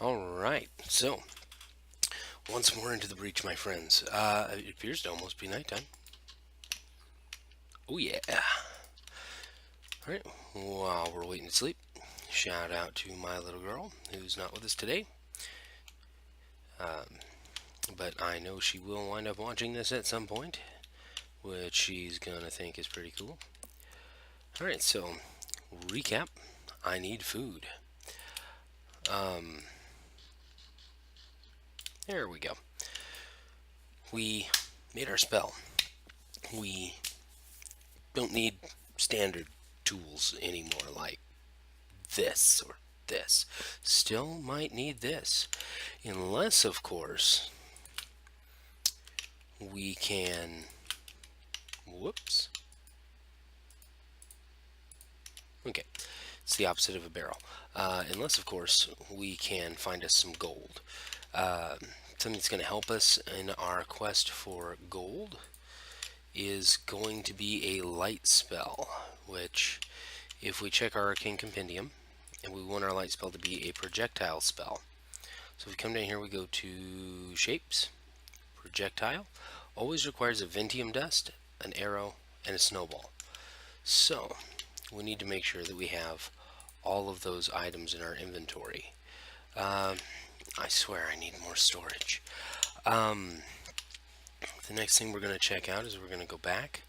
Alright, so once more into the breach, my friends. It appears to almost be nighttime. Oh, yeah. Alright, while we're waiting to sleep, shout out to my little girl who's not with us today. But I know she will wind up watching this at some point, which she's gonna think is pretty cool. Alright, so recap. I need food. There we go. We made our spell. We don't need standard tools anymore like this or this. Still might need this. Unless, of course, we can... Whoops. Okay. It's the opposite of a barrel. Unless, of course, we can find us some gold. Something that's going to help us in our quest for gold is going to be a light spell, which, if we check our arcane compendium, and we want our light spell to be a projectile spell. So if we come down here, we go to shapes, projectile, always requires a ventium dust, an arrow, and a snowball. So we need to make sure that we have all of those items in our inventory. I swear I need more storage. The next thing we're going to check out is we're going to go back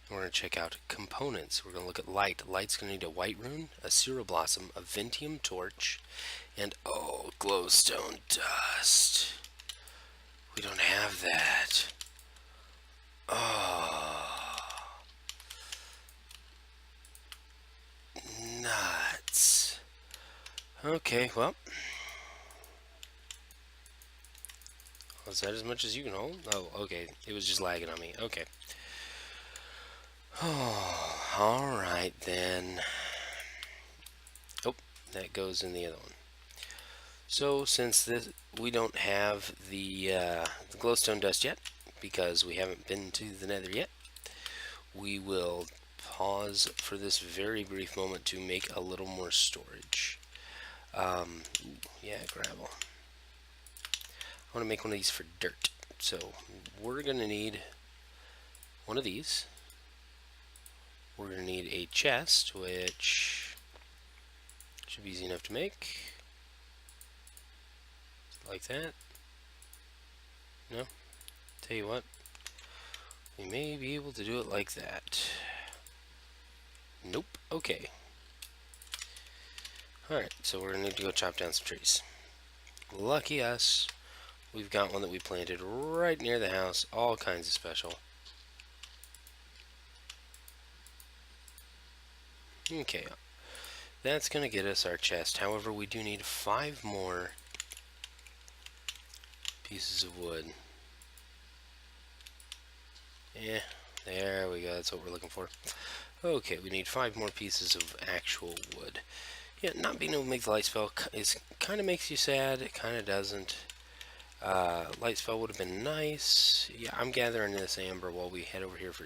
and we're going to check out components. We're going to look at light. Light's going to need a white rune, a ceroblossom, a ventium torch, and glowstone dust. We don't have that. Nuts. Okay, well. Was that as much as you can hold? Oh, okay. It was just lagging on me. Okay. Oh, alright then. Oh, that goes in the other one. So, since we don't have the glowstone dust yet, because we haven't been to the nether yet, we will pause for this very brief moment to make a little more storage. Yeah, gravel. I want to make one of these for dirt. So we're going to need one of these. We're going to need a chest, which should be easy enough to make. Like that. No? Tell you what. We may be able to do it like that. Nope. Okay. Alright, so we're going to need to go chop down some trees. Lucky us. We've got one that we planted right near the house. All kinds of special. Okay. That's going to get us our chest. However, we do need 5 more pieces of wood. Yeah, there we go. That's what we're looking for. Okay, we need 5 more pieces of actual wood. Yeah, not being able to make the light spell kind of makes you sad. It kind of doesn't. Light spell would have been nice. Yeah, I'm gathering this amber while we head over here for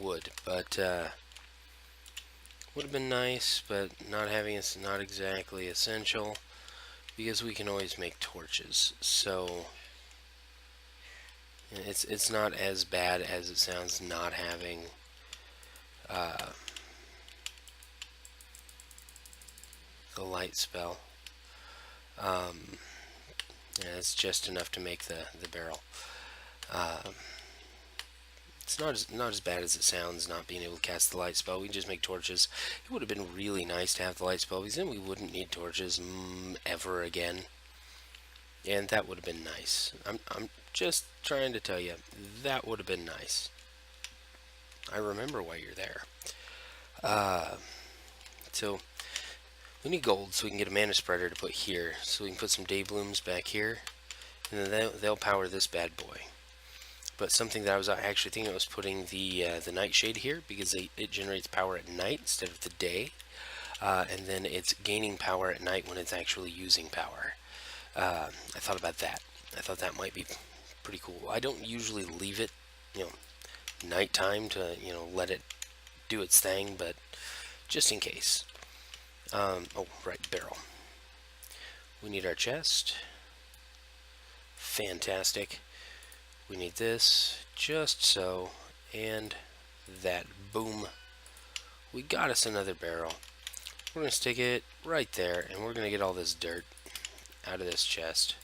wood. But would have been nice, but not having it's not exactly essential because we can always make torches. So it's not as bad as it sounds not having the light spell. Yeah, it's just enough to make the barrel. It's not as bad as it sounds not being able to cast the light spell. We can just make torches. It would have been really nice to have the light spell because then we wouldn't need torches ever again. And that would have been nice. I'm just trying to tell you, that would have been nice. I remember why you're there. So we need gold so we can get a mana spreader to put here. So we can put some day blooms back here. And then they'll power this bad boy. But something that I was actually thinking was putting the nightshade here because it generates power at night instead of the day. And then it's gaining power at night when it's actually using power. I thought about that. I thought that might be pretty cool. I don't usually leave it, nighttime to, let it do its thing, but just in case. Oh, right, barrel. We need our chest. Fantastic. We need this, just so, and that. Boom. We got us another barrel. We're going to stick it right there, and we're going to get all this dirt out of this chest.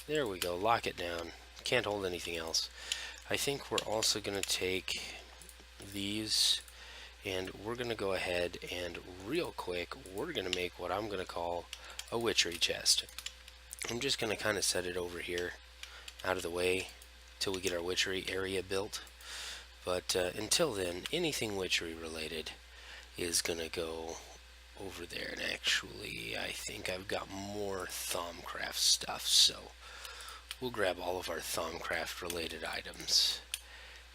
There we go. Lock it down. Can't hold anything else. I think we're also going to take these, and we're going to go ahead and real quick, we're going to make what I'm going to call a witchery chest. I'm just going to kind of set it over here out of the way till we get our witchery area built. But until then, anything witchery related is going to go over there. And actually, I think I've got more Thaumcraft stuff, so we'll grab all of our Thaumcraft related items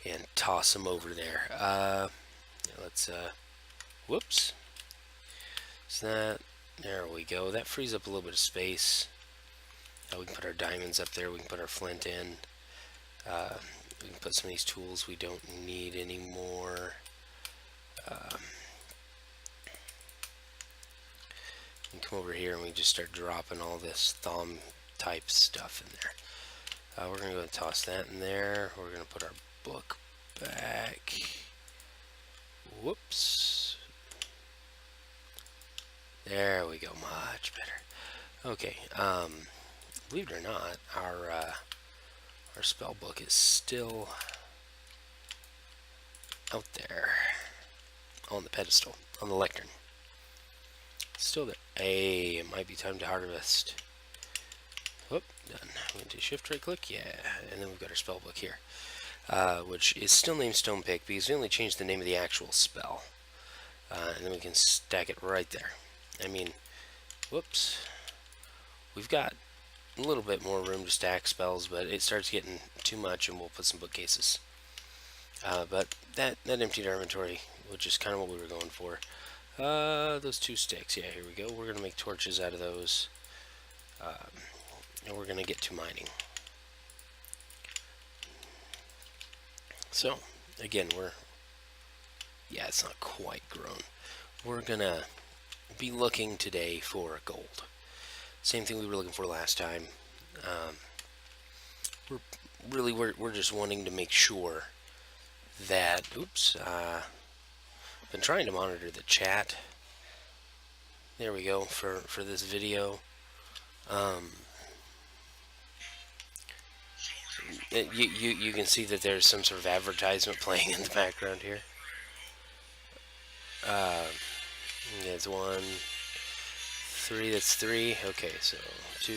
and toss them over there. Let's, whoops. So that, there we go. That frees up a little bit of space. We can put our diamonds up there. We can put our flint in. We can put some of these tools we don't need anymore. We can come over here and we just start dropping all this Thaum type stuff in there. We're going to go and toss that in there. We're going to put our book back. Whoops. There we go. Much better. Okay. Believe it or not, our spell book is still out there on the pedestal, on the lectern. Still there. Hey, it might be time to harvest. Whoop, done. I'm going to shift right click, yeah, and then we've got our spell book here, which is still named Stone Pick because we only changed the name of the actual spell. And then we can stack it right there. I mean, whoops. We've got a little bit more room to stack spells, but it starts getting too much, and we'll put some bookcases. But that emptied our inventory, which is kind of what we were going for. Those 2 sticks, yeah, here we go. We're going to make torches out of those, and we're going to get to mining. So, again, it's not quite grown. We're going to be looking today for gold. Same thing we were looking for last time. We're just wanting to make sure that, oops, been trying to monitor the chat. There we go for this video. You can see that there's some sort of advertisement playing in the background here. It's 1, 3. That's 3. Okay, so 2,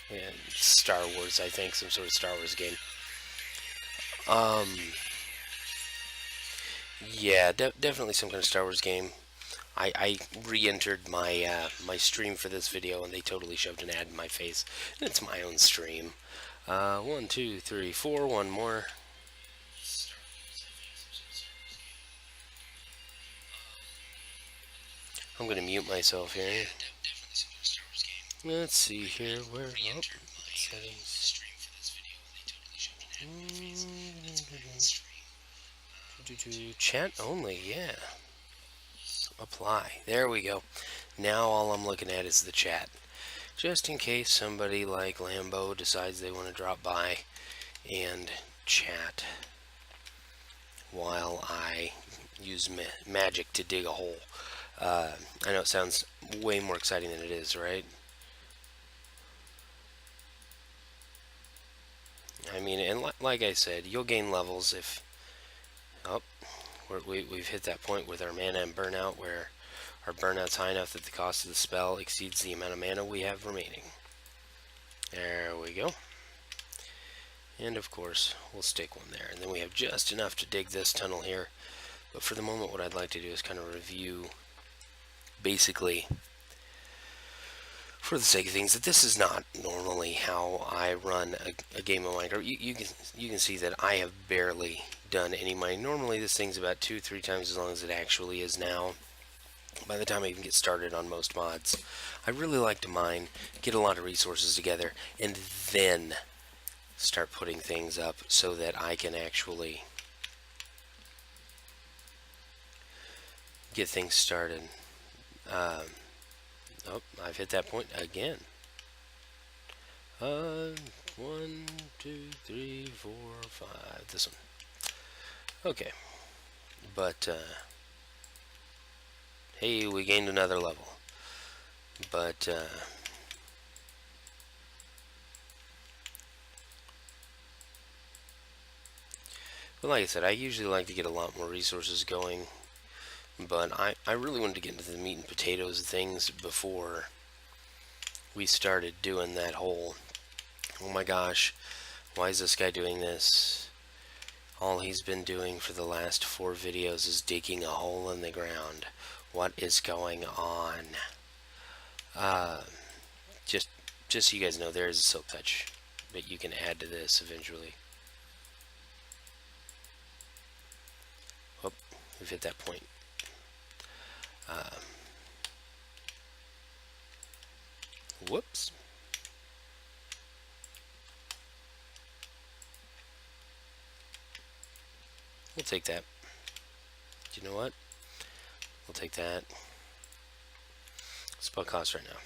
3. And Star Wars, I think, some sort of Star Wars game. Yeah, definitely some kind of Star Wars game. I re-entered my my stream for this video, and they totally shoved an ad in my face. And it's my own stream. 1, 2, 3, 4. One more. I'm gonna mute myself here. Let's see here. Where? Oh, settings. Chat only, yeah. Apply. There we go. Now all I'm looking at is the chat. Just in case somebody like Lambo decides they want to drop by and chat while I use magic to dig a hole. I know it sounds way more exciting than it is, right? I mean, and like I said, you'll gain levels if... Oh, we've hit that point with our mana and burnout where our burnout's high enough that the cost of the spell exceeds the amount of mana we have remaining. There we go. And of course, we'll stick one there. And then we have just enough to dig this tunnel here. But for the moment, what I'd like to do is kind of review, basically, for the sake of things, that this is not normally how I run a game of Minecraft. You can see that I have barely done any mining. Normally this thing's about 2-3 times as long as it actually is now, by the time I even get started on most mods. I really like to mine, get a lot of resources together, and then start putting things up so that I can actually get things started. Oh, I've hit that point again. 1, 2, 3, 4, 5. This one. Okay. But, hey, we gained another level. But, well, like I said, I usually like to get a lot more resources going. But I really wanted to get into the meat and potatoes of things before we started doing that whole, oh my gosh, why is this guy doing this? All he's been doing for the last 4 videos is digging a hole in the ground. What is going on? Uh, just, just so you guys know, there is a silk touch that you can add to this eventually. Oh, we've hit that point. Whoops. We'll take that. Do you know what? We'll take that. Spell cost right now.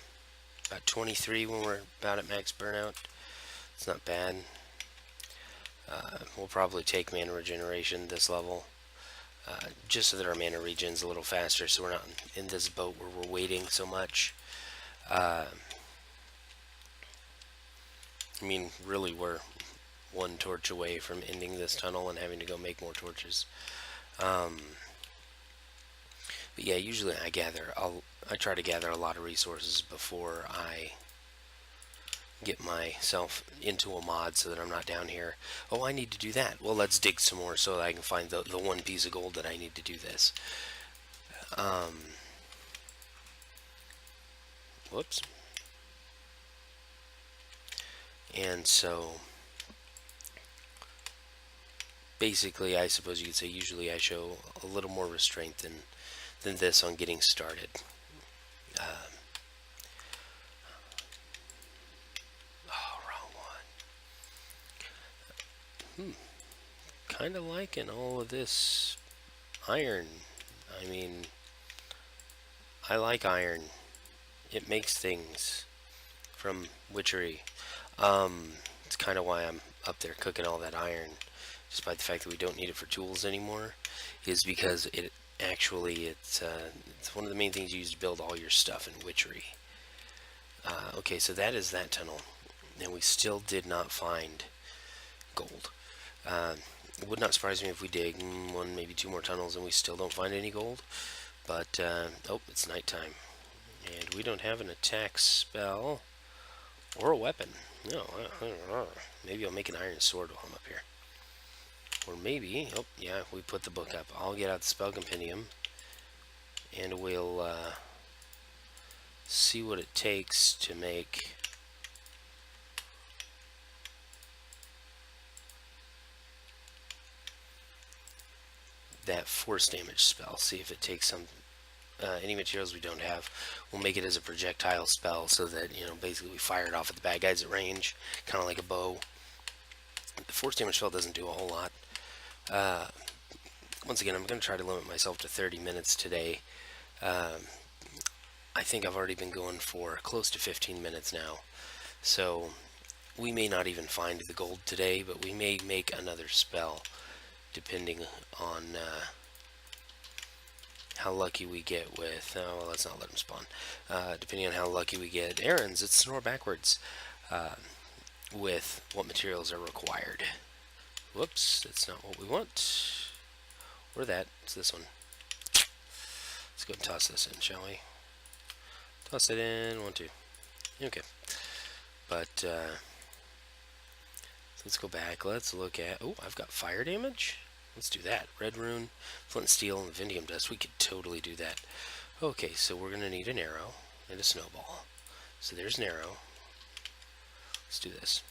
About 23 when we're about at max burnout. It's not bad. We'll probably take mana regeneration this level. Just so that our mana regen's a little faster, so we're not in this boat where we're waiting so much. I mean, really, we're 1 torch away from ending this tunnel and having to go make more torches. But yeah, usually I try to gather a lot of resources before I get myself into a mod so that I'm not down here. Oh, I need to do that. Well, let's dig some more so that I can find the 1 piece of gold that I need to do this. Whoops. And so, basically, I suppose you could say usually I show a little more restraint than this on getting started. Oh, wrong one. Kind of liking all of this iron. I mean, I like iron. It makes things from witchery. It's kind of why I'm up there cooking all that iron, despite the fact that we don't need it for tools anymore, is because it's one of the main things you use to build all your stuff in witchery. Okay, so that is that tunnel, and we still did not find gold. It would not surprise me if we dig 1, maybe 2 more tunnels and we still don't find any gold. But, oh, it's nighttime. And we don't have an attack spell or a weapon. No, maybe I'll make an iron sword while I'm up here. Or maybe, oh, yeah, we put the book up. I'll get out the spell compendium and we'll see what it takes to make that force damage spell. See if it takes any materials we don't have. We'll make it as a projectile spell so that, basically we fire it off at the bad guys at range, kind of like a bow. The force damage spell doesn't do a whole lot. Once again, I'm going to try to limit myself to 30 minutes today. I think I've already been going for close to 15 minutes now. So we may not even find the gold today, but we may make another spell depending on how lucky we get with, oh, well, let's not let them spawn. Depending on how lucky we get, errands, it's snore backwards, with what materials are required. Whoops, that's not what we want. Or that, it's this one. Let's go and toss this in, shall we? Toss it in, 1, 2. Okay. But, let's go back, let's look at, oh, I've got fire damage? Let's do that. Red rune, flint and steel, and vindium dust. We could totally do that. Okay, so we're going to need an arrow and a snowball. So there's an arrow. Let's do this.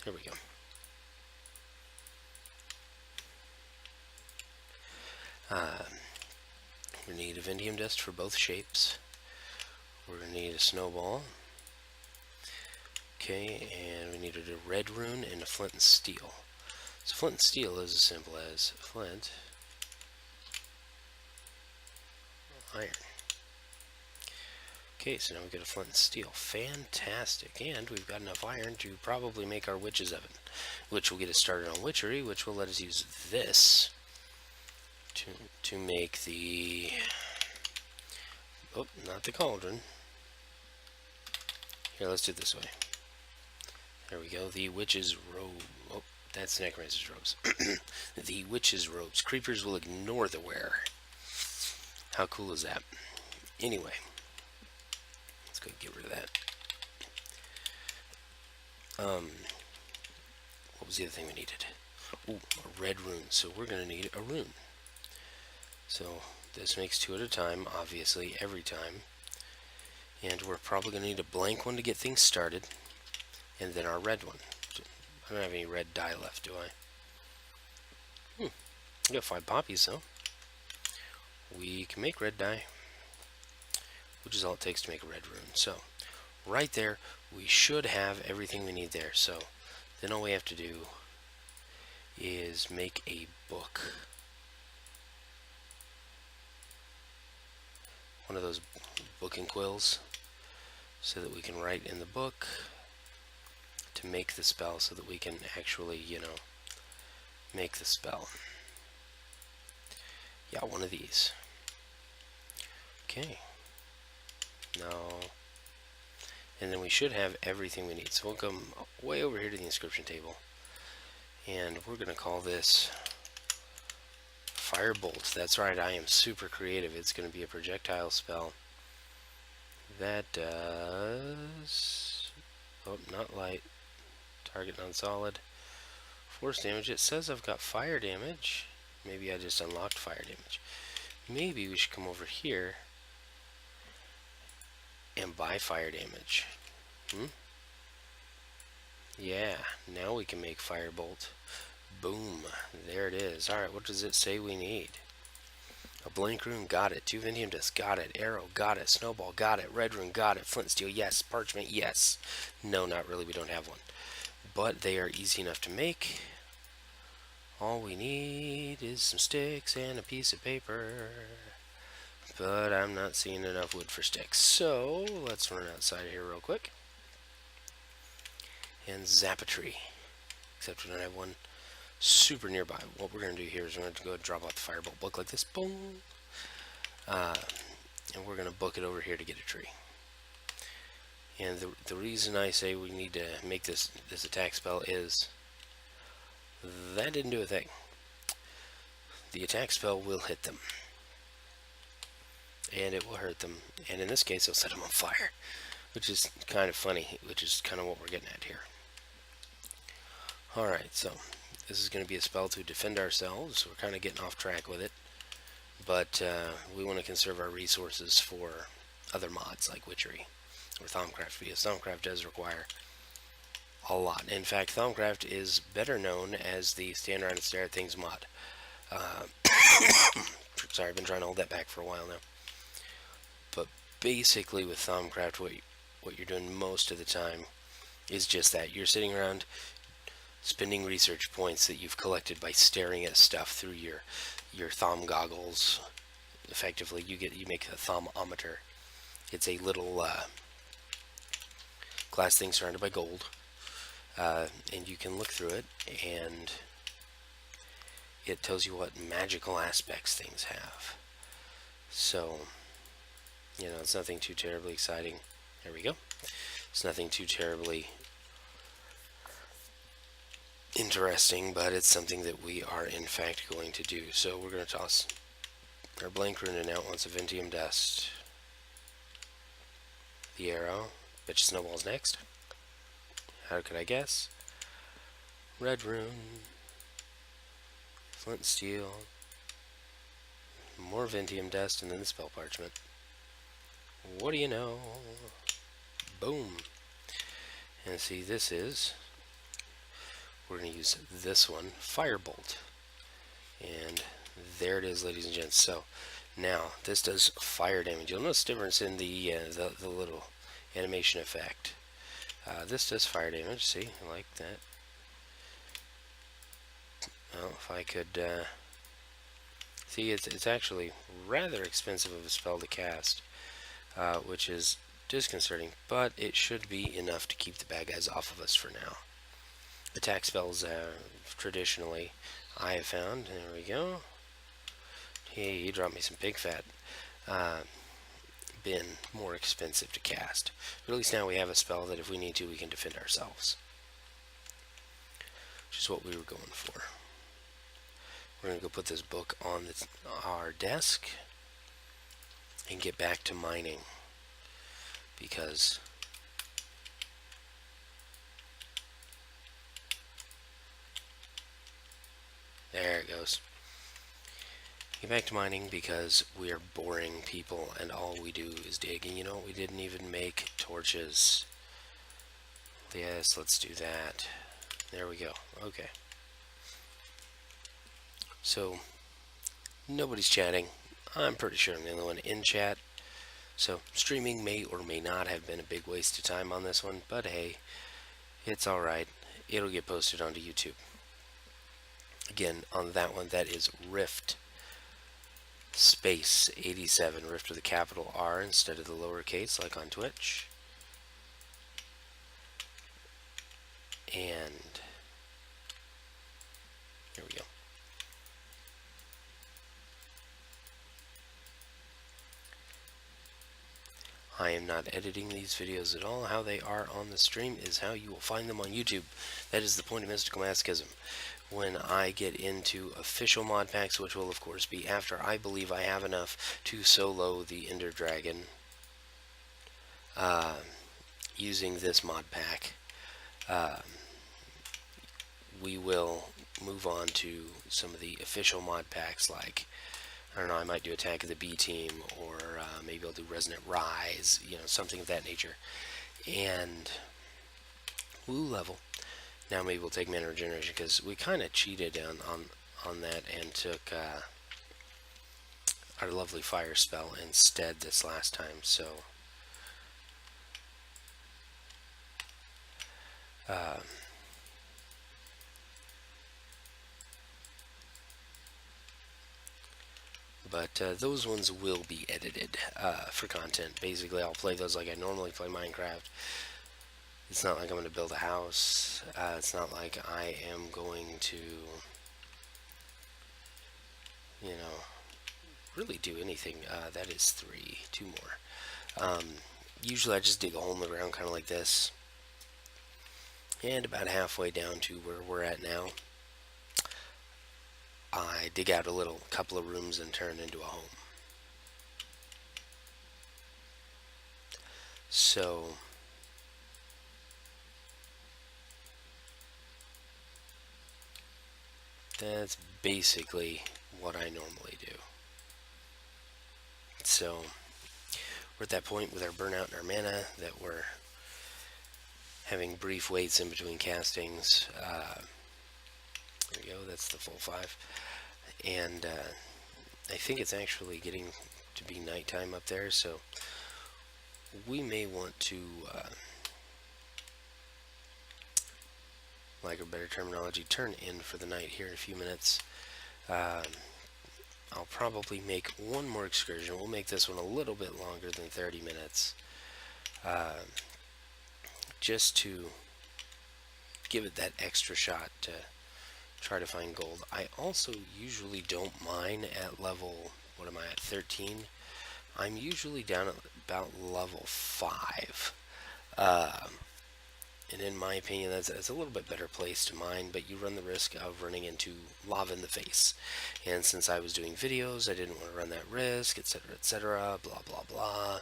Here we go. We need a vindium dust for both shapes. We're going to need a snowball. Okay, and we needed a red rune and a flint and steel. So flint and steel is as simple as flint, iron. Okay, so now we've got a flint and steel. Fantastic. And we've got enough iron to probably make our witch's oven, which will get us started on witchery, which will let us use this to make the... Oh, not the cauldron. Here, let's do it this way. There we go. The witch's robe. Oh, that's necromancer's robes. The witch's robes. Creepers will ignore the wearer. How cool is that? Anyway, let's go get rid of that. What was the other thing we needed? Ooh, a red rune. So we're going to need a rune. So this makes 2 at a time, obviously, every time. And we're probably going to need a blank one to get things started. And then our red one. I don't have any red dye left, do I? I got 5 poppies, though. We can make red dye, which is all it takes to make a red rune. So, right there, we should have everything we need there. So, then all we have to do is make a book. One of those book and quills, so that we can write in the book to make the spell, so that we can actually, make the spell. Yeah, one of these. Okay. No. And then we should have everything we need. So we'll come way over here to the inscription table. And we're going to call this Firebolt. That's right, I am super creative. It's going to be a projectile spell. That does... Oh, not light. Target non-solid. Force damage. It says I've got fire damage. Maybe I just unlocked fire damage. Maybe we should come over here and buy fire damage. Yeah, now we can make Firebolt. Boom. There it is. Alright, what does it say we need? A blank rune, got it. 2 Vindium Dust, got it. Arrow, got it. Snowball, got it. Red rune, got it. Flint steel, yes. Parchment, yes. No, not really, we don't have one. But they are easy enough to make. All we need is some sticks and a piece of paper. But I'm not seeing enough wood for sticks. So, let's run outside here real quick. And zap a tree. Except we don't have one super nearby. What we're going to do here is we're going to go and drop out the Firebolt book like this. Boom! And we're going to book it over here to get a tree. And the reason I say we need to make this attack spell is that didn't do a thing. The attack spell will hit them. And it will hurt them. And in this case, it'll set them on fire. Which is kind of funny. Which is kind of what we're getting at here. Alright, so this is going to be a spell to defend ourselves. We're kind of getting off track with it. But we want to conserve our resources for other mods like Witchery or Thaumcraft, because Thaumcraft does require a lot. In fact, Thaumcraft is better known as the stand around and stare at things mod. Sorry, I've been trying to hold that back for a while now. But basically with Thaumcraft, what you're doing most of the time is just that. You're sitting around spending research points that you've collected by staring at stuff through your thumb goggles. Effectively, you make a thaumometer. It's a little glass thing surrounded by gold, and you can look through it, and it tells you what magical aspects things have. So, it's nothing too terribly exciting. There we go. It's nothing too terribly interesting, but it's something that we are in fact going to do. So we're going to toss our blank rune in out once of Vindium Dust. The arrow. Bet you snowball's next. How could I guess? Red rune. Flint steel. More Vindium Dust, and then the spell parchment. What do you know? Boom. And see, this is... We're going to use this one, Firebolt. And there it is, ladies and gents. So, now, this does fire damage. You'll notice a difference in the little animation effect. This does fire damage. See, I like that. Well, if I could see, it's actually rather expensive of a spell to cast, which is disconcerting, but it should be enough to keep the bad guys off of us for now. Attack spells, traditionally, I have found. There we go. Hey, you dropped me some big fat. Uh, been more expensive to cast. But at least now we have a spell that if we need to, we can defend ourselves. Which is what we were going for. We're going to go put this book on our desk and get back to mining. Because there it goes. Get back to mining because we are boring people and all we do is dig. And you know, we didn't even make torches. Yes, let's do that. There we go. Okay. So, nobody's chatting. I'm pretty sure I'm the only one in chat. So, streaming may or may not have been a big waste of time on this one, but hey, it's alright. It'll get posted onto YouTube. Again, on that one, that is Rift Space 87. Rift with a capital R instead of the lowercase, like on Twitch. And here we go. I am not editing these videos at all. How they are on the stream is how you will find them on YouTube. That is the point of Mystical Masochism. When I get into official mod packs, which will of course be after I believe I have enough to solo the Ender Dragon using this mod pack, we will move on to some of the official mod packs like, I don't know, I might do Attack of the B Team, or maybe I'll do Resonant Rise, you know, something of that nature. And woo level. Now maybe we'll take Mana Regeneration, because we kind of cheated on that and took our lovely Fire spell instead this last time, so but those ones will be edited for content. Basically, I'll play those like I normally play Minecraft. It's not like I'm going to build a house. It's not like I am going to, you know, really do anything. That is 3. 2 more. Usually I just dig a hole in the ground kind of like this. And about halfway down to where we're at now, I dig out a little couple of rooms and turn into a home. So that's basically what I normally do. So we're at that point with our burnout and our mana that we're having brief waits in between castings. There we go, that's the full 5. And I think it's actually getting to be nighttime up there, so we may want to, like a better terminology, turn in for the night here in a few minutes. I'll probably make one more excursion. We'll make this one a little bit longer than 30 minutes. Just to give it that extra shot to try to find gold. I also usually don't mine at level, what am I at, 13? I'm usually down at about level 5. And in my opinion, that's a little bit better place to mine, but you run the risk of running into lava in the face. And since I was doing videos, I didn't want to run that risk, etc., blah, blah, blah.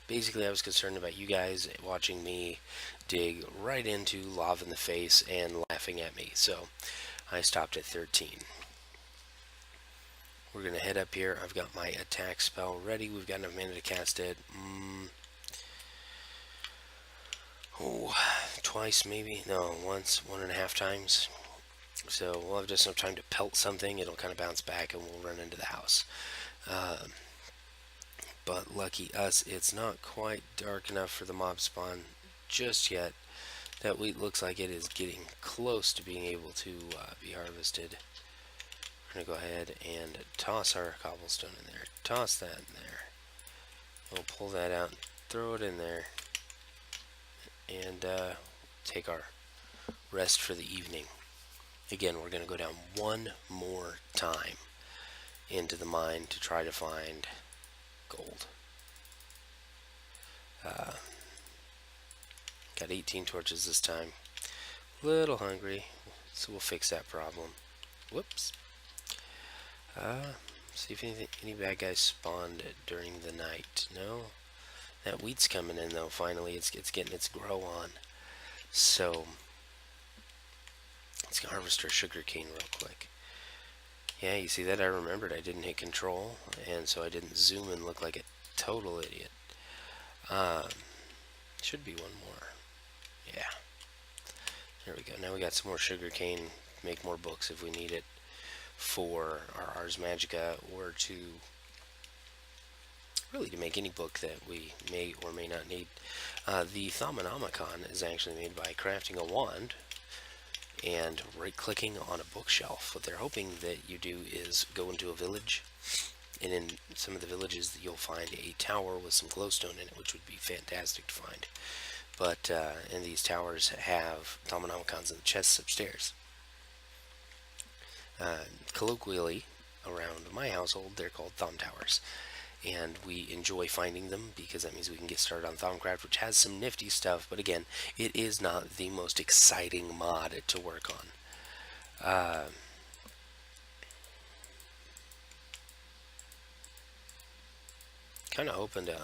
Basically, I was concerned about you guys watching me dig right into lava in the face and laughing at me. So I stopped at 13. We're going to head up here. I've got my attack spell ready. We've got enough mana to cast it. Twice maybe? No, once, 1.5 times. So we'll have just enough time to pelt something. It'll kind of bounce back and we'll run into the house. But lucky us, it's not quite dark enough for the mob spawn just yet. That wheat looks like it is getting close to being able to be harvested. We're going to go ahead and toss our cobblestone in there. Toss that in there. We'll pull that out and throw it in there. And take our rest for the evening. Again, we're going to go down one more time into the mine to try to find gold. Got 18 torches this time. Little hungry, so we'll fix that problem. Whoops. See if any bad guys spawned during the night. No. That wheat's coming in though. Finally, it's getting its grow on. So let's harvest our sugar cane real quick. Yeah, you see that? I remembered I didn't hit control, and so I didn't zoom and look like a total idiot. Should be one more. Yeah. There we go. Now we got some more sugar cane. Make more books if we need it for our Ars Magica, or to really to make any book that we may or may not need. The Thaumonomicon is actually made by crafting a wand and right-clicking on a bookshelf. What they're hoping that you do is go into a village, and in some of the villages you'll find a tower with some glowstone in it, which would be fantastic to find. But and these towers have Thaumonomicons in the chests upstairs. Colloquially, around my household, they're called Thom Towers. And we enjoy finding them because that means we can get started on Thaumcraft, which has some nifty stuff, but again, it is not the most exciting mod to work on. Kind of hoping to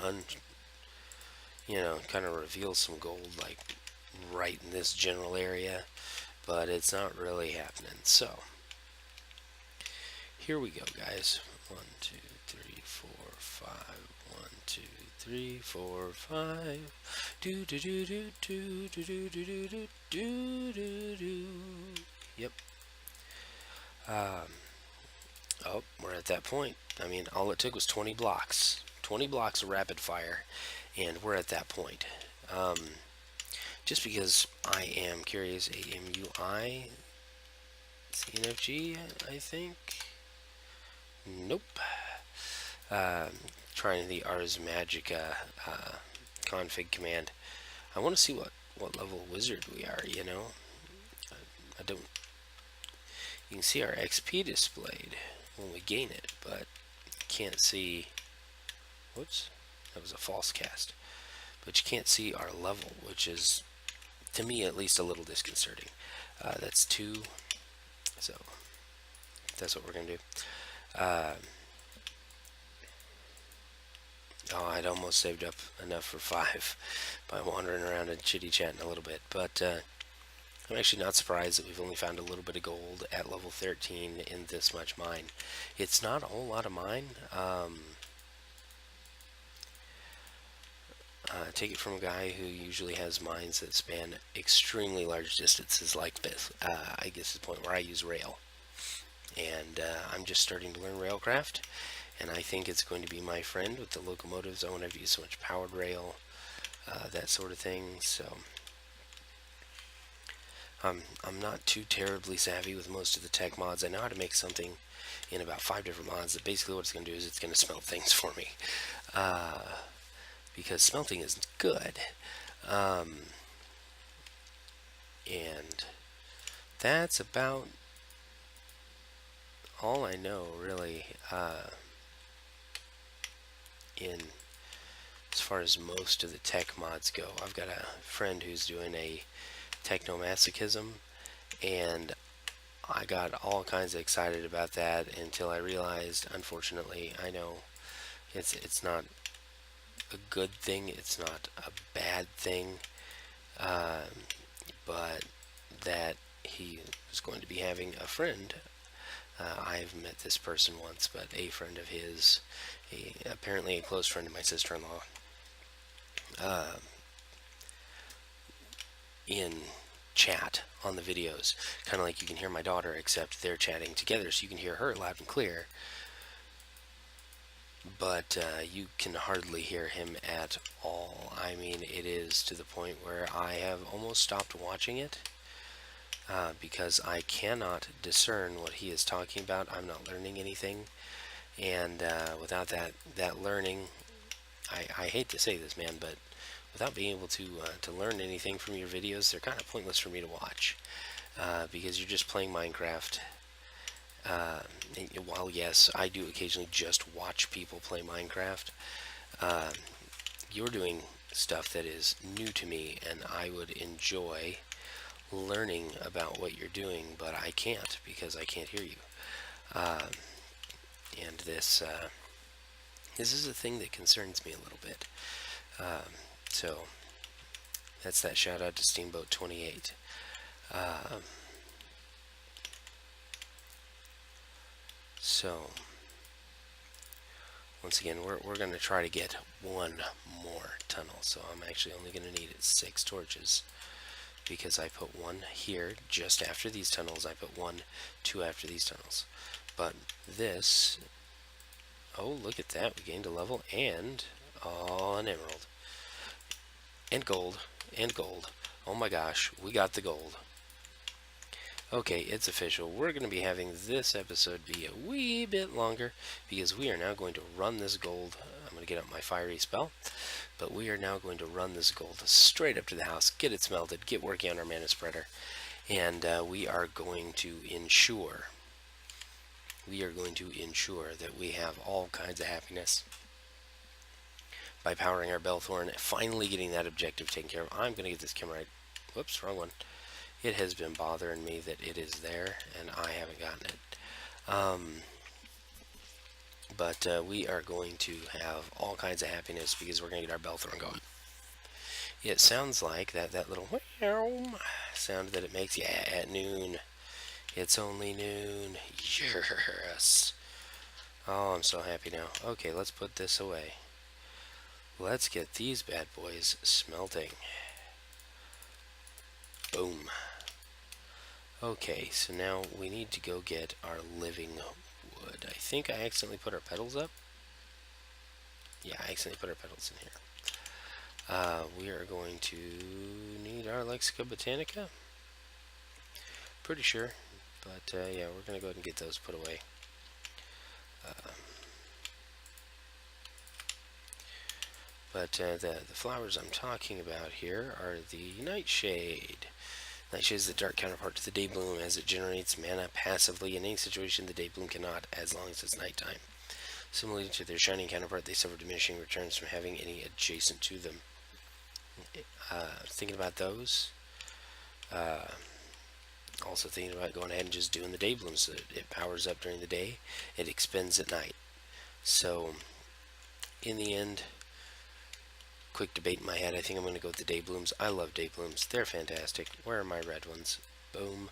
kind of reveal some gold like right in this general area, but it's not really happening. So here we go, guys. 1, 2, 3, 4, 5. 1, 2, 3, 4, 5. Do do do do do do do do do do do do. Yep. Oh, we're at that point. I mean, all it took was 20 blocks. 20 blocks of rapid fire, and we're at that point. Just because I am curious, AMUI CNFG, I think. Nope. Trying the Ars Magica config command. I want to see what level wizard we are, I don't. You can see our XP displayed when we gain it, but can't see. Whoops, that was a false cast. But you can't see our level, which is, to me at least, a little disconcerting. That's 2, so that's what we're going to do. Oh, I'd almost saved up enough for 5 by wandering around and chitty-chatting a little bit, but I'm actually not surprised that we've only found a little bit of gold at level 13 in this much mine. It's not a whole lot of mine. Take it from a guy who usually has mines that span extremely large distances like this. I guess the point where I use rail. And I'm just starting to learn railcraft, and I think it's going to be my friend with the locomotives. I won't have to use so much powered rail, that sort of thing. So I'm not too terribly savvy with most of the tech mods. I know how to make something in about 5 different mods. That basically what it's going to do is it's going to smelt things for me, because smelting is good, and that's about all I know, really, in as far as most of the tech mods go. I've got a friend who's doing a Masochism, and I got all kinds of excited about that until I realized, unfortunately, I know it's not a good thing, it's not a bad thing, but that he was going to be having a friend. I've met this person once, but a friend of his, apparently a close friend of my sister-in-law, in chat on the videos, kind of like you can hear my daughter, except they're chatting together, so you can hear her loud and clear. but you can hardly hear him at all. I mean, it is to the point where I have almost stopped watching it because I cannot discern what he is talking about. I'm not learning anything, and without that learning, I hate to say this, man, but without being able to learn anything from your videos, they're kind of pointless for me to watch because you're just playing Minecraft. And while yes, I do occasionally just watch people play Minecraft, you're doing stuff that is new to me, and I would enjoy learning about what you're doing, but I can't because I can't hear you. And this is a thing that concerns me a little bit. So that's that shout out to Steamboat 28. So once again, we're going to try to get one more tunnel. So I'm actually only going to need 6 torches because I put one here just after these tunnels. I put 2 after these tunnels. But this, oh, look at that. We gained a level and, oh, an emerald. And gold. And gold. Oh my gosh, we got the gold. Okay, it's official. We're going to be having this episode be a wee bit longer because we are now going to run this gold. I'm going to get up my fiery spell, but we are now going to run this gold straight up to the house, get it smelted, get working on our mana spreader, and we are going to ensure that we have all kinds of happiness by powering our Bellethorne, finally getting that objective taken care of. I'm going to get this camera right. Whoops, wrong one. It has been bothering me that it is there and I haven't gotten it. But we are going to have all kinds of happiness because we're going to get our Bellethorne going. It sounds like that little sound that it makes. Yeah, at noon. It's only noon. Yes. Oh, I'm so happy now. Okay, let's put this away. Let's get these bad boys smelting. Boom. Okay, so now we need to go get our living wood. I think I accidentally put our petals up. Yeah, I accidentally put our petals in here. We are going to need our Lexica Botanica. Pretty sure. But yeah, we're going to go ahead and get those put away. But the flowers I'm talking about here are the Nightshade. Nightshade is the dark counterpart to the Daybloom as it generates mana passively. In any situation, the Daybloom cannot as long as it's nighttime. Similarly to their shining counterpart, they suffer diminishing returns from having any adjacent to them. Thinking about those. Also thinking about going ahead and just doing the Daybloom so that it powers up during the day, it expends at night. So, in the end, quick debate in my head, I think I'm going to go with the Dayblooms. I love Dayblooms. They're fantastic. Where are my red ones? Boom.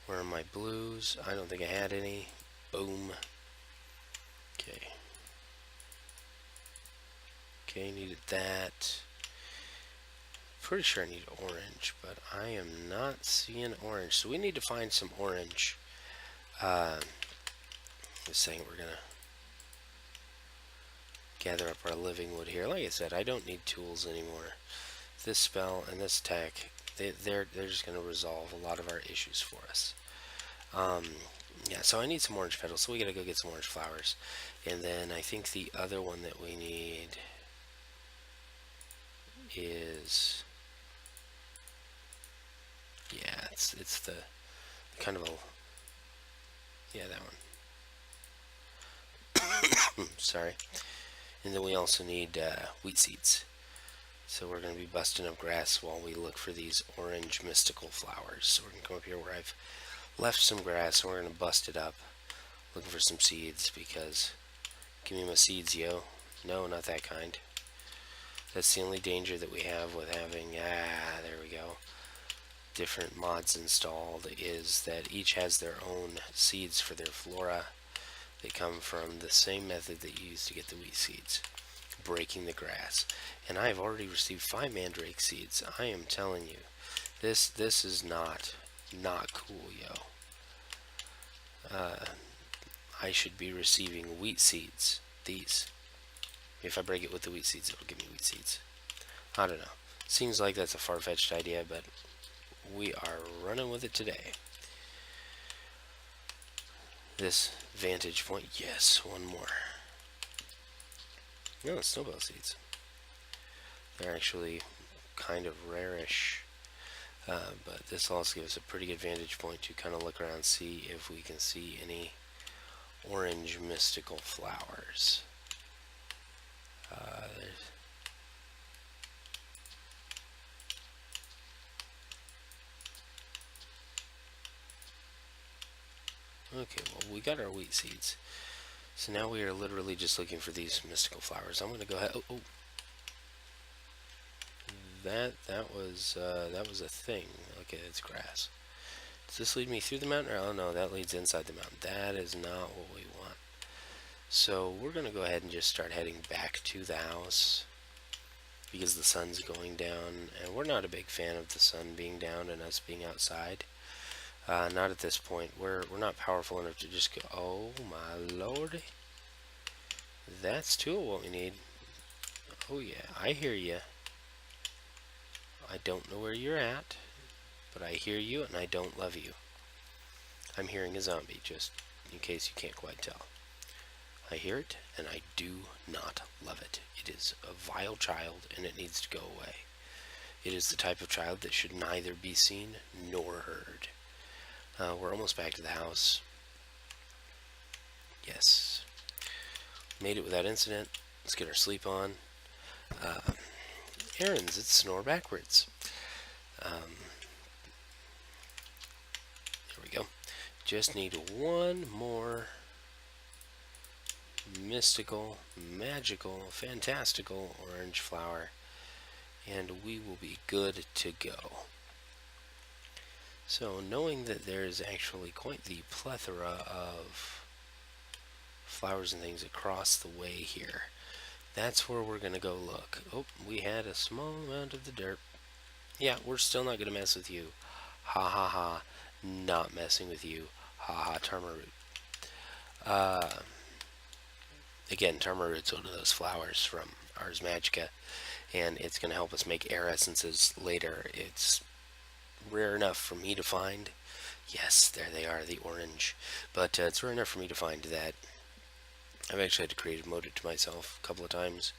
Where are my blues? I don't think I had any. Boom. Okay. Okay, needed that. Pretty sure I need orange, but I am not seeing orange. So we need to find some orange. Just saying we're going to gather up our living wood here. Like I said, I don't need tools anymore. This spell and this attack, they're just going to resolve a lot of our issues for us. Yeah, so I need some orange petals, so we gotta go get some orange flowers. And then I think the other one that we need is, yeah, it's the kind of a, yeah, that one. Sorry. And then we also need wheat seeds. So we're going to be busting up grass while we look for these orange mystical flowers. So we're going to come up here where I've left some grass and we're going to bust it up looking for some seeds because give me my seeds, yo. No, not that kind. That's the only danger that we have with having, there we go, different mods installed, is that each has their own seeds for their flora. They come from the same method that you use to get the wheat seeds, breaking the grass. And I have already received 5 mandrake seeds. I am telling you, this is not cool, yo. I should be receiving wheat seeds. these. If I break it with the wheat seeds, it'll give me wheat seeds. I don't know. Seems like that's a far-fetched idea, but we are running with it today. This vantage point. Yes, one more. No, snowball seeds. They're actually kind of rarish. But this also gives us a pretty good vantage point to kind of look around and see if we can see any orange mystical flowers. Okay, well, we got our wheat seeds. So now we are literally just looking for these mystical flowers. I'm going to go ahead. Oh. That was a thing. Okay, it's grass. Does this lead me through the mountain? Oh no, that leads inside the mountain. That is not what we want. So we're going to go ahead and just start heading back to the house because the sun's going down, and we're not a big fan of the sun being down and us being outside. Not at this point. We're not powerful enough to just go. Oh my lordy, that's two of what we need. Oh yeah, I hear you. I don't know where you're at, but I hear you and I don't love you. I'm hearing a zombie, just in case you can't quite tell. I hear it and I do not love it. It is a vile child and it needs to go away. It is the type of child that should neither be seen nor heard. We're almost back to the house. Yes. Made it without incident. Let's get our sleep on. Errands, it's snore backwards. There we go. Just need one more mystical, magical, fantastical orange flower, and we will be good to go. So, knowing that there is actually quite the plethora of flowers and things across the way here, that's where we're going to go look. Oh, we had a small amount of the dirt. Yeah, we're still not going to mess with you. Ha ha ha. Not messing with you. Ha ha, Tarmaroot. Again, Tarmaroot's one of those flowers from Ars Magica, and it's going to help us make air essences later. It's rare enough for me to find. Yes, there they are, the orange. But it's rare enough for me to find that I've actually had to creative mode it to myself a couple of times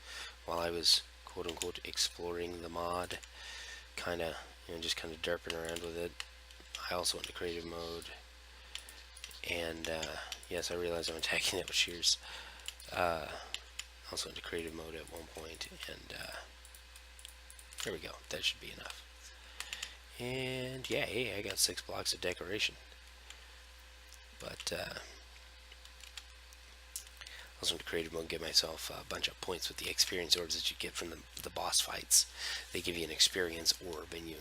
while I was quote-unquote exploring the mod. Kind of, just kind of derping around with it. I also went to creative mode. And, yes, I realize I'm attacking it with shears. Also went to creative mode at one point, and there we go. That should be enough. And yeah, hey, I got 6 blocks of decoration. But also went to creative mode, get myself a bunch of points with the experience orbs that you get from the boss fights. They give you an experience orb, and you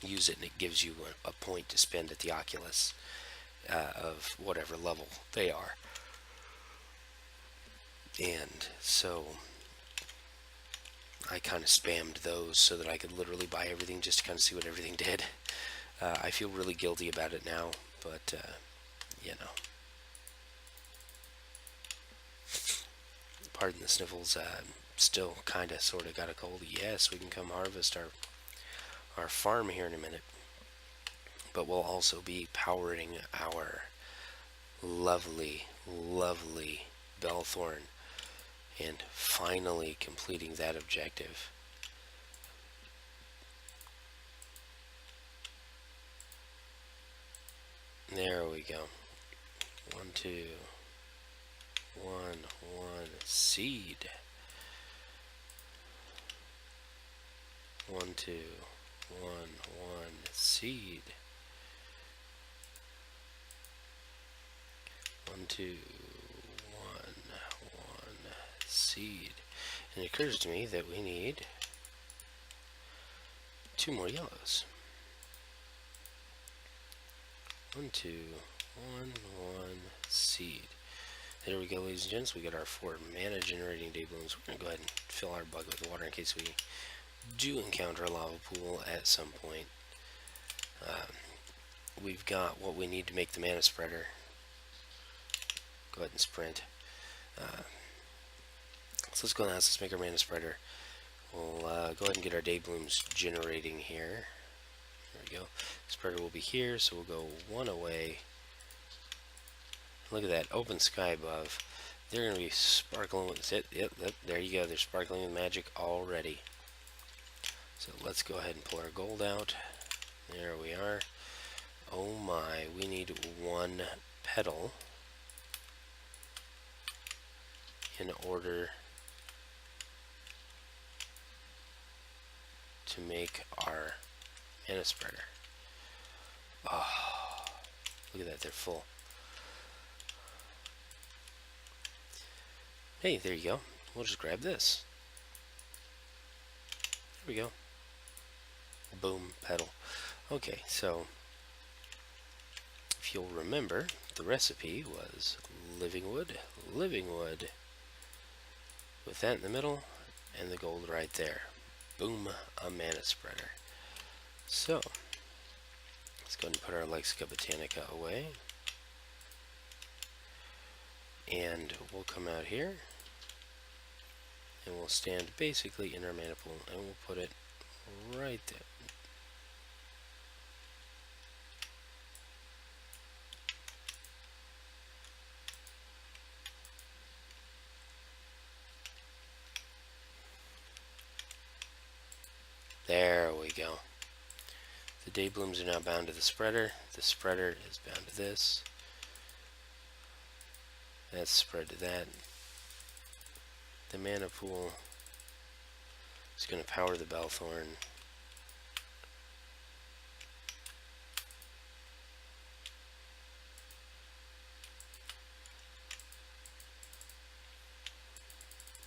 use it, and it gives you a point to spend at the Oculus of whatever level they are. And so I kind of spammed those so that I could literally buy everything just to kind of see what everything did. I feel really guilty about it now, but, pardon the sniffles, still kind of sort of got a cold. Yes, we can come harvest our farm here in a minute, but we'll also be powering our lovely, lovely Bellethorne and finally completing that objective. There we go. 1, 2, 1, 1, seed. 1, 2, 1, 1, seed. 1, 2, 1, 1, seed. And it occurs to me that we need 2 more yellows. 1, 2, 1, 1, seed. There we go, ladies and gents. We got our 4 mana generating day blooms. We're going to go ahead and fill our bucket with water in case we do encounter a lava pool at some point. We've got what we need to make the mana spreader. Go ahead and sprint. So let's go in the house, let's make our mana spreader. We'll go ahead and get our day blooms generating here. There we go. Spreader will be here, so we'll go one away. Look at that open sky above. They're going to be sparkling with it. Yep, there you go. They're sparkling with magic already. So let's go ahead and pull our gold out. There we are. Oh my, we need one petal in order to make our mana spreader. Oh, look at that, they're full. Hey, there you go. We'll just grab this. There we go. Boom, petal. Okay, so if you'll remember, the recipe was living wood, with that in the middle, and the gold right there. Boom, a mana spreader. So, let's go ahead and put our Lexica Botanica away. And we'll come out here, and we'll stand basically in our mana pool, and we'll put it right there. There we go. The day blooms are now bound to the spreader. The spreader is bound to this. That's spread to that. The mana pool is going to power the Bellethorne.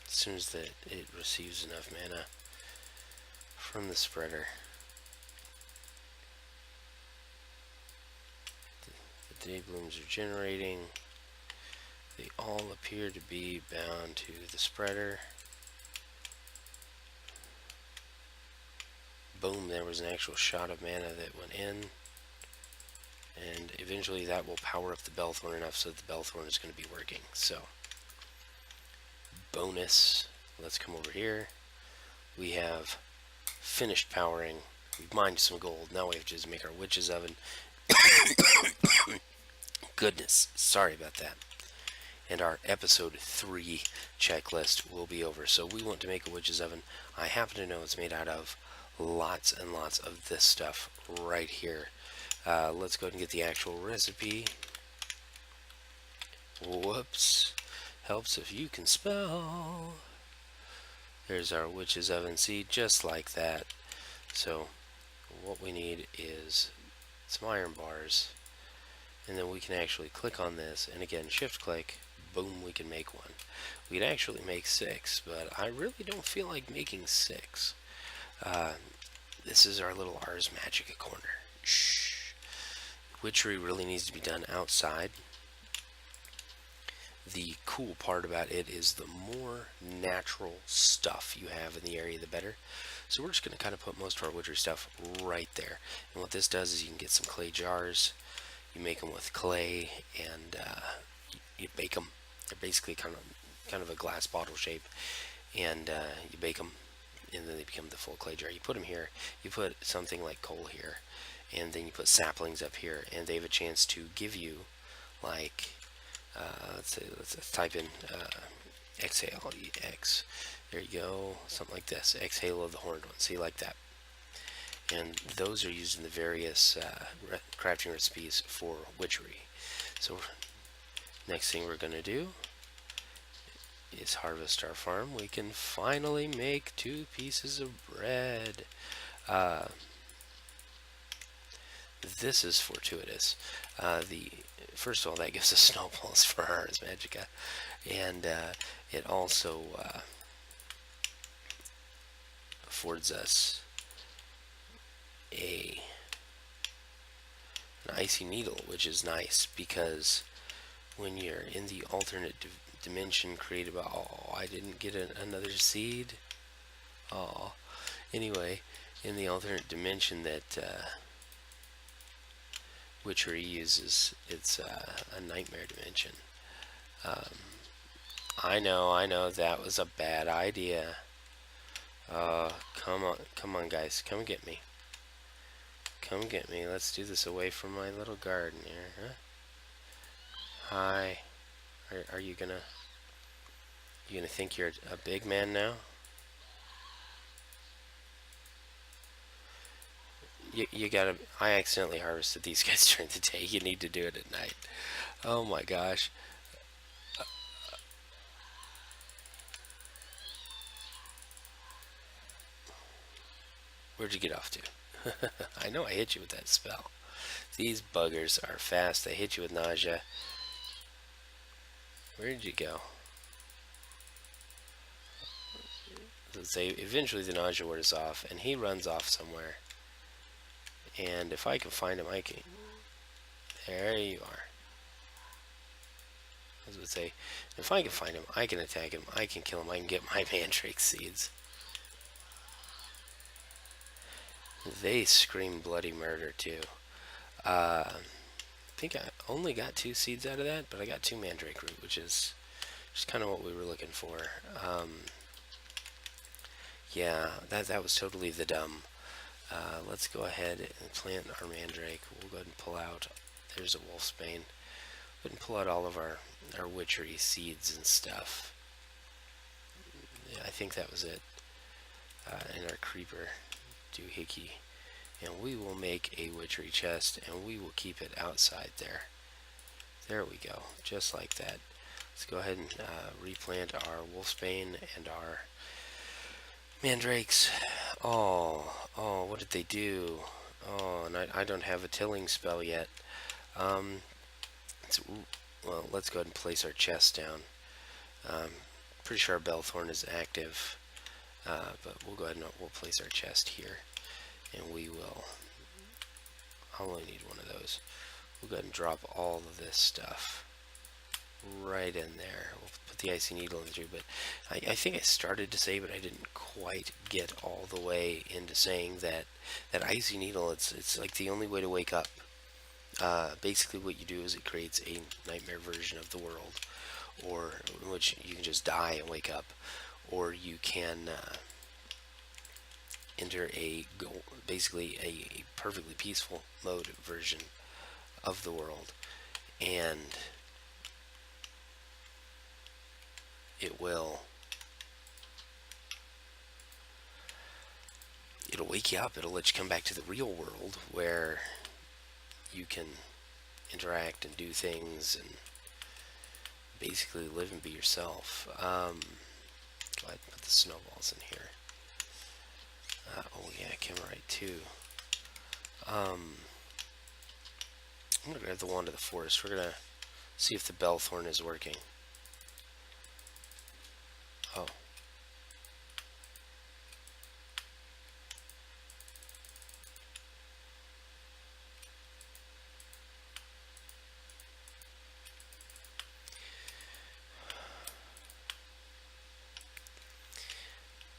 As soon as it receives enough mana from the spreader, the day blooms are generating. They all appear to be bound to the spreader. Boom, there was an actual shot of mana that went in. And eventually that will power up the Bellethorne enough so that the Bellethorne is going to be working. So, bonus. Let's come over here. We have finished powering. We've mined some gold. Now we have to just make our witch's oven. Goodness, sorry about that. And our episode 3 checklist will be over. So we want to make a witch's oven. I happen to know it's made out of lots and lots of this stuff right here. Let's go ahead and get the actual recipe. Whoops. Helps if you can spell. There's our witch's oven. See, just like that. So what we need is some iron bars. And then we can actually click on this. And again, shift click. Boom, we can make one. We'd actually make 6, but I really don't feel like making 6. This is our little Ars Magica corner. Shh. Witchery really needs to be done outside. The cool part about it is the more natural stuff you have in the area, the better. So we're just going to kind of put most of our witchery stuff right there. And what this does is you can get some clay jars. You make them with clay, and you bake them. They're basically kind of a glass bottle shape, and you bake them, and then they become the full clay jar. You put them here. You put something like coal here, and then you put saplings up here, and they have a chance to give you, like, let's type in exhale, X. There you go, something like this. Exhale of the horned one. See, like that. And those are used in the various crafting recipes for witchery. So next thing we're going to do is harvest our farm. We can finally make 2 pieces of bread. This is fortuitous. First of all, that gives us snowballs for Ars Magica, and it also affords us an icy needle, which is nice because when you're in the alternate dimension created by, oh, I didn't get another seed. Oh, anyway, in the alternate dimension that witchery uses, it's a nightmare dimension. I know, that was a bad idea. Come on, guys, come get me. Come get me. Let's do this away from my little garden here, huh? Hi. Are you gonna think you're a big man now? You gotta. I accidentally harvested these guys during the day. You need to do it at night. Oh my gosh. Where'd you get off to? I know I hit you with that spell. These buggers are fast. They hit you with nausea. Where did you go? Say eventually the nausea wears off, and he runs off somewhere. And if I can find him, I can. There you are. As I would say, if I can find him, I can attack him. I can kill him. I can get my Mandrake seeds. They scream bloody murder too. I think I only got 2 seeds out of that, but I got 2 Mandrake root, which is just kind of what we were looking for. Yeah, that was totally the dumb. Let's go ahead and plant our Mandrake. We'll go ahead and pull out. There's a Wolfsbane. Go ahead and pull out all of our witchery seeds and stuff. Yeah, I think that was it. And our creeper doohickey. And we will make a witchery chest, and we will keep it outside there. There we go, just like that. Let's go ahead and replant our Wolfsbane and our Mandrakes. Oh, what did they do? Oh, and I don't have a tilling spell yet. Well, let's go ahead and place our chest down. Pretty sure our Bellethorne is active, but we'll go ahead and we'll place our chest here, and we will. I'll only need one of those. We'll go ahead and drop all of this stuff right in there. We'll put the icy needle in through, but I think I started to say, but I didn't quite get all the way into saying that icy needle, it's like the only way to wake up. Basically what you do is it creates a nightmare version of the world, or in which you can just die and wake up, or you can enter basically a perfectly peaceful mode version of the world, and it'll wake you up. It'll let you come back to the real world where you can interact and do things and basically live and be yourself. Go ahead and put the snowballs in here. Oh yeah, Camerite too. I'm gonna grab the wand of the forest. We're gonna see if the Bellethorne is working. Oh.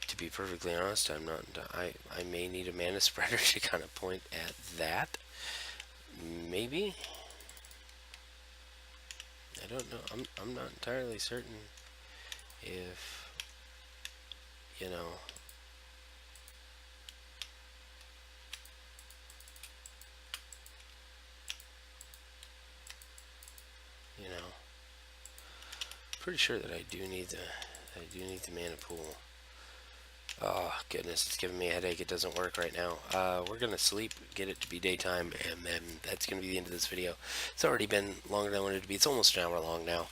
To be perfectly honest, I'm not. I may need a mana spreader to kind of point at that. Maybe. I don't know. I'm not entirely certain if you know. Pretty sure that I do need the mana pool. Oh goodness, it's giving me a headache. It doesn't work right now. We're gonna sleep, get it to be daytime, and then that's gonna be the end of this video. It's already been longer than I wanted it to be. It's almost an hour long now.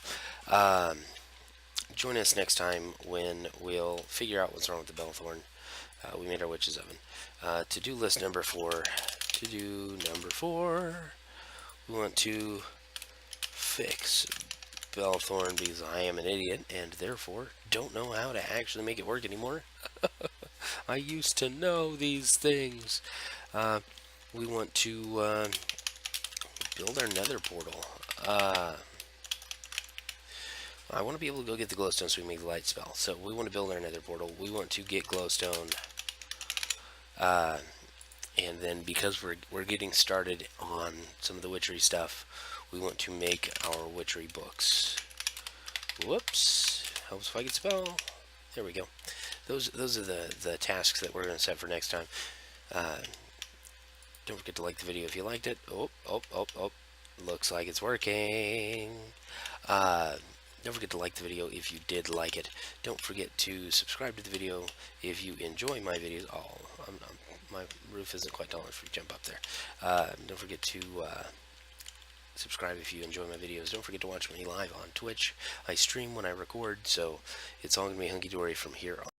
Join us next time when we'll figure out what's wrong with the Bellethorne. We made our witch's oven. To-do list number 4. To-do number 4. We want to fix Bellethorne because I am an idiot and therefore don't know how to actually make it work anymore. I used to know these things. We want to build our nether portal. I want to be able to go get the glowstone so we can make the light spell. So we want to build our nether portal. We want to get glowstone. And then because we're getting started on some of the witchery stuff, we want to make our witchery books. Whoops. Helps if I can spell. There we go. Those are the tasks that we're going to set for next time. Don't forget to like the video if you liked it. Oh. Looks like it's working. Don't forget to like the video if you did like it. Don't forget to subscribe to the video if you enjoy my videos. Oh, my roof isn't quite tall enough for you to jump up there. Don't forget to subscribe if you enjoy my videos. Don't forget to watch me live on Twitch. I stream when I record, so it's all going to be hunky-dory from here on.